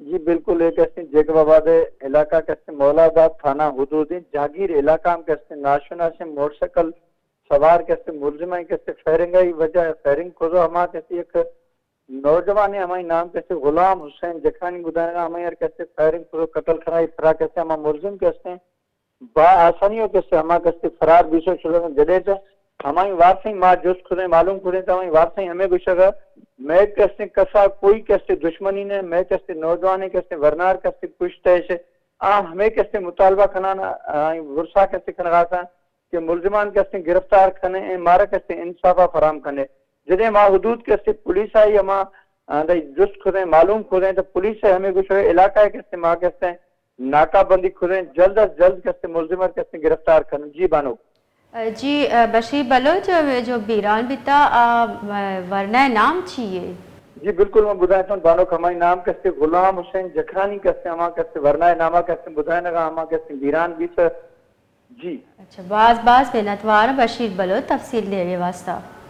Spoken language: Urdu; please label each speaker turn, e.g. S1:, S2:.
S1: جی بالکل ایک ایسے جیکباباد علاقہ کیسے مولاباد تھانہ حدودی جاگیر علاقہ میں کیسے ناشنا سے موٹر سائیکل سوار کیسے ملزمہ کیسے فیرنگائی وجہ فیرنگ کھوزو ہما کیسے ایک نوجوان ہمارے نام کیسے غلام حسین جکھانی گدانا ہمیں کیسے فیرنگ کھوزو قتل کرائی فرا کیسے ہما ملزم کیسے با آسانیوں کیسے ہما کیسے فرار بیسو چلو جڑے تھا ہماری وارثیں ماں جس خودیں معلوم خودیں تو ہماری وارثیں ہمیں گشگا میں کیسے کسا کوئی کیسے دشمنی نے میں کیسے نوجوان کیسے ورنار کیسے پشتے سے ہمیں کیسے مطالبہ کھنانا ورثہ کیسے کھنگا تھا کہ ملزمان کیسے گرفتار کھنے مارا کیسے انصافہ فراہم کھنے جدے ماں حدود کیسے پولیس آئی ہما جس خودیں معلوم خودیں تو پولیس سے ہمیں گشگا علاقہ کیسے ماں کیسے ناکہ بندی خودیں جلد از جلد کیسے ملزمان کیسے گرفتار کھنے جی بانو
S2: جی بشیر بلوچ جو بیران بیتا ورنہ نام چھیے
S1: جی بالکل میں بدھائے تھا بانو ہماری نام کیسے غلام حسین جکھانی کیسے ہما کیسے ورنہ نامہ کیسے بدھائے نگا ہما کیسے بیران بھی سر جی
S2: اچھا باز بینتوار بشیر بلوچ تفصیل دے رہے واسطہ